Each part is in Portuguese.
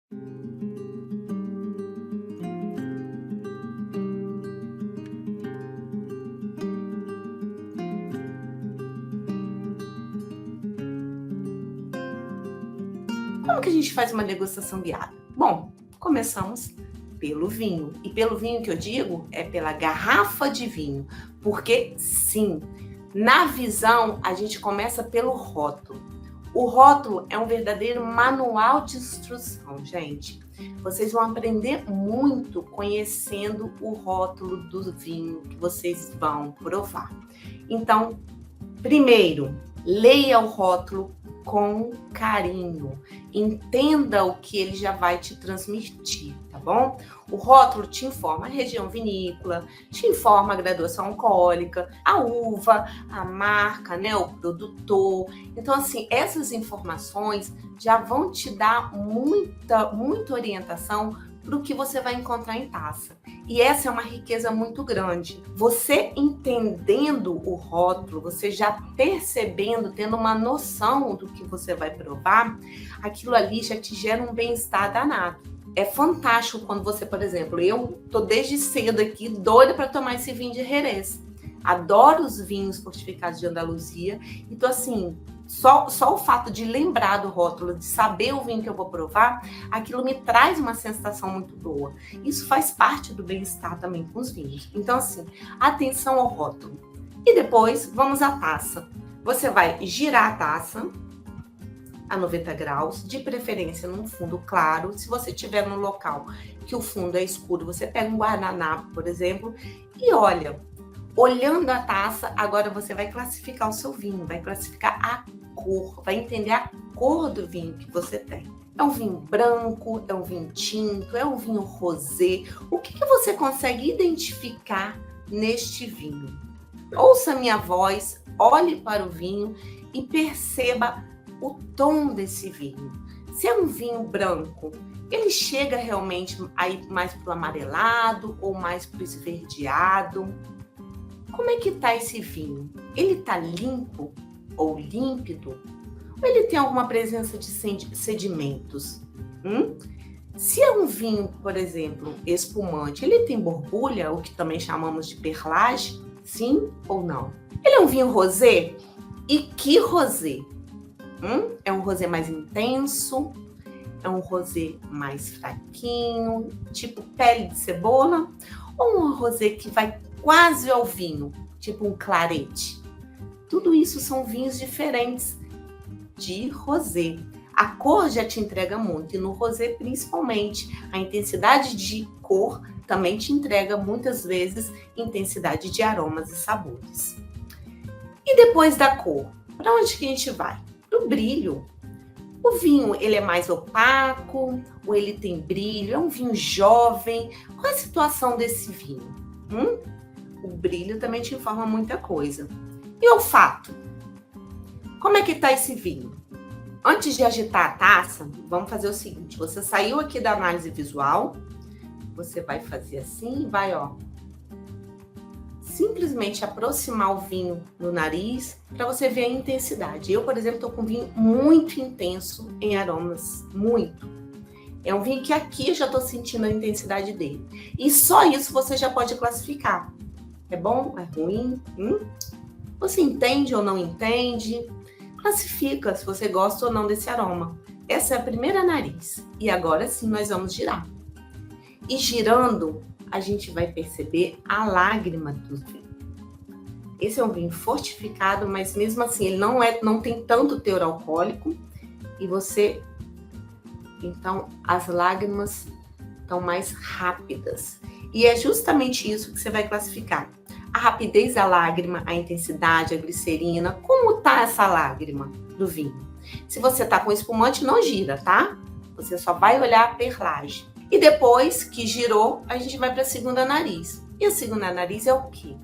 Como que a gente faz uma degustação guiada? Bom, começamos pelo vinho. E pelo vinho que eu digo é pela garrafa de vinho, porque sim, na visão a gente começa pelo rótulo. O rótulo é um verdadeiro manual de instrução, gente. Vocês vão aprender muito conhecendo o rótulo do vinho que vocês vão provar. Então, primeiro, leia o rótulo com carinho. Entenda o que ele já vai te transmitir, tá bom? O rótulo te informa a região vinícola, te informa a graduação alcoólica, a uva, a marca, né, o produtor. Então, assim, essas informações já vão te dar muita orientação para o que você vai encontrar em taça. E essa é uma riqueza muito grande. Você entendendo o rótulo, você já percebendo, tendo uma noção do que você vai provar, aquilo ali já te gera um bem-estar danado. É fantástico quando você, por exemplo, eu tô desde cedo aqui doida para tomar esse vinho de Jerez. Adoro os vinhos fortificados de Andaluzia e tô assim, só o fato de lembrar do rótulo, de saber o vinho que eu vou provar, aquilo me traz uma sensação muito boa. Isso faz parte do bem-estar também com os vinhos. Então, assim, atenção ao rótulo. E depois, vamos à taça. Você vai girar a taça a 90 graus, de preferência num fundo claro. Se você estiver num local que o fundo é escuro, você pega um guardanapo, por exemplo, e olha. Olhando a taça, agora você vai classificar o seu vinho, vai classificar a cor, vai entender a cor do vinho que você tem. É um vinho branco, é um vinho tinto, é um vinho rosé. O que você consegue identificar neste vinho? Ouça minha voz, olhe para o vinho e perceba o tom desse vinho. Se é um vinho branco, ele chega realmente aí mais para o amarelado ou mais para o esverdeado? Como é que tá esse vinho? Ele tá limpo ou límpido? Ou ele tem alguma presença de sedimentos? Se é um vinho, por exemplo, espumante, ele tem borbulha, o que também chamamos de perlage? Sim ou não? Ele é um vinho rosé? E que rosé? É um rosé mais intenso? É um rosé mais fraquinho, tipo pele de cebola? Ou um rosé que vai quase ao vinho, tipo um clarete? Tudo isso são vinhos diferentes de rosé. A cor já te entrega muito, e no rosé principalmente. A intensidade de cor também te entrega muitas vezes intensidade de aromas e sabores. E depois da cor, para onde que a gente vai? Para o brilho. O vinho, ele é mais opaco ou ele tem brilho? É um vinho jovem? Qual é a situação desse vinho? O brilho também te informa muita coisa. E olfato? Como é que tá esse vinho? Antes de agitar a taça, vamos fazer o seguinte. Você saiu aqui da análise visual, você vai fazer assim e vai, simplesmente aproximar o vinho no nariz para você ver a intensidade. Eu, por exemplo, estou com um vinho muito intenso em aromas, muito. É um vinho que aqui eu já estou sentindo a intensidade dele. E só isso você já pode classificar. É bom? É ruim? Você entende ou não entende? Classifica se você gosta ou não desse aroma. Essa é a primeira nariz. E agora sim nós vamos girar. E girando, a gente vai perceber a lágrima do vinho. Esse é um vinho fortificado, mas mesmo assim ele não tem tanto teor alcoólico. E você... Então, as lágrimas estão mais rápidas. E é justamente isso que você vai classificar. A rapidez da lágrima, a intensidade, a glicerina. Como tá essa lágrima do vinho? Se você tá com espumante, não gira, tá? Você só vai olhar a perlage. E depois que girou, a gente vai para a segunda nariz. E a segunda nariz é o quê?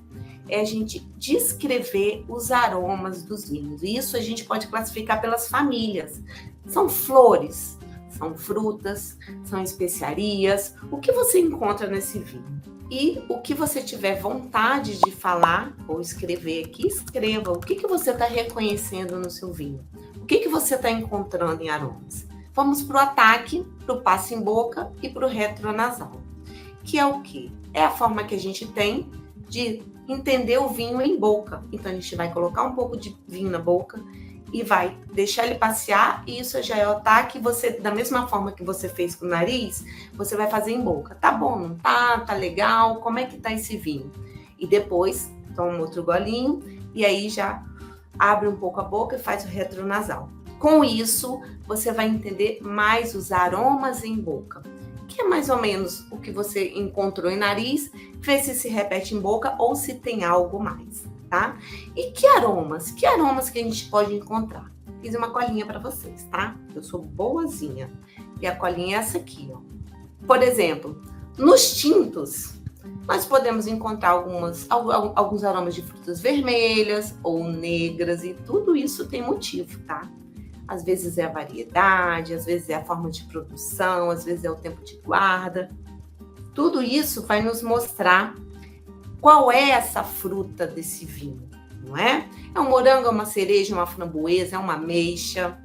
É a gente descrever os aromas dos vinhos. E isso a gente pode classificar pelas famílias. São flores, são frutas, são especiarias. O que você encontra nesse vinho? E o que você tiver vontade de falar ou escrever aqui, escreva. O que você está reconhecendo no seu vinho? O que você está encontrando em aromas? vamos para o ataque, para o passo em boca e para o retronasal. Que é o quê? É a forma que a gente tem de entender o vinho em boca. Então, a gente vai colocar um pouco de vinho na boca e vai deixar ele passear, e isso já é o ataque. Você, da mesma forma que você fez com o nariz, você vai fazer em boca. Tá bom, não tá? Tá legal? Como é que tá esse vinho? E depois, toma outro golinho, e aí já abre um pouco a boca e faz o retronasal. Com isso, você vai entender mais os aromas em boca, que é mais ou menos o que você encontrou em nariz, vê se repete em boca ou se tem algo mais, tá? E que aromas? Que aromas que a gente pode encontrar? Fiz uma colinha para vocês, tá? Eu sou boazinha. E a colinha é essa aqui, ó. Por exemplo, nos tintos, nós podemos encontrar alguns aromas de frutas vermelhas ou negras, e tudo isso tem motivo, tá? Às vezes é a variedade, às vezes é a forma de produção, às vezes é o tempo de guarda. Tudo isso vai nos mostrar qual é essa fruta desse vinho, não é? É um morango, é uma cereja, é uma framboesa, é uma ameixa.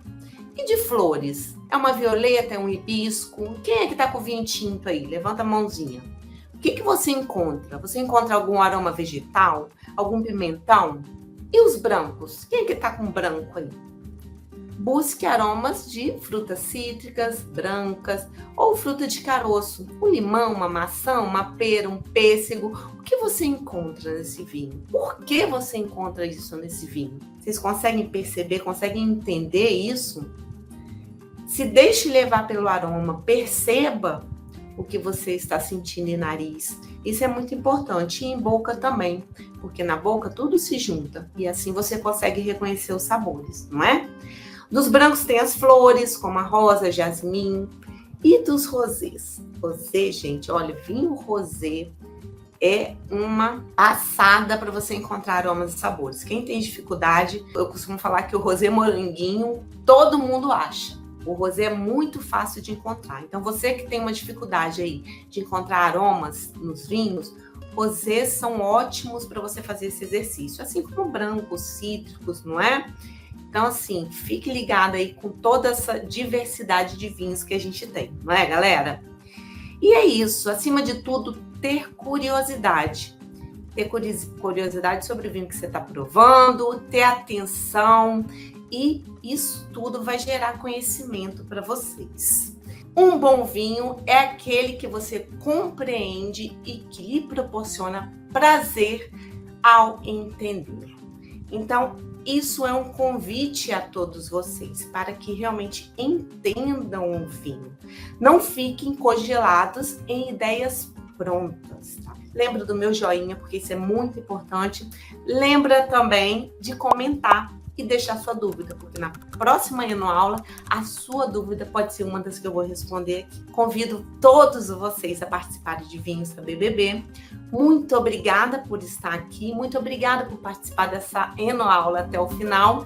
E de flores? É uma violeta, é um hibisco? Quem é que tá com vinho tinto aí? Levanta a mãozinha. O que você encontra? Você encontra algum aroma vegetal? Algum pimentão? E os brancos? Quem é que tá com branco aí? Busque aromas de frutas cítricas, brancas ou fruta de caroço. Um limão, uma maçã, uma pera, um pêssego. O que você encontra nesse vinho? Por que você encontra isso nesse vinho? Vocês conseguem perceber, conseguem entender isso? Se deixe levar pelo aroma, perceba o que você está sentindo em nariz. Isso é muito importante. E em boca também, porque na boca tudo se junta e assim você consegue reconhecer os sabores, não é? Dos brancos tem as flores, como a rosa, jasmim. E dos rosés? Rosé, gente, olha, vinho rosé é uma assada para você encontrar aromas e sabores. Quem tem dificuldade, eu costumo falar que o rosé moranguinho, todo mundo acha. O rosé é muito fácil de encontrar. Então, você que tem uma dificuldade aí de encontrar aromas nos vinhos, rosés são ótimos para você fazer esse exercício. Assim como brancos, cítricos, não é? Então, assim, fique ligado aí com toda essa diversidade de vinhos que a gente tem, não é, galera? E é isso, acima de tudo, ter curiosidade. Ter curiosidade sobre o vinho que você está provando, ter atenção, e isso tudo vai gerar conhecimento para vocês. Um bom vinho é aquele que você compreende e que lhe proporciona prazer ao entender. Então, isso é um convite a todos vocês para que realmente entendam o vinho. Não fiquem congelados em ideias prontas, tá? Lembra do meu joinha, porque isso é muito importante. Lembra também de comentar e deixar sua dúvida, porque na próxima aula a sua dúvida pode ser uma das que eu vou responder aqui. Convido todos vocês a participarem de Vinhos da BBB. Muito obrigada por estar aqui, muito obrigada por participar dessa aula até o final.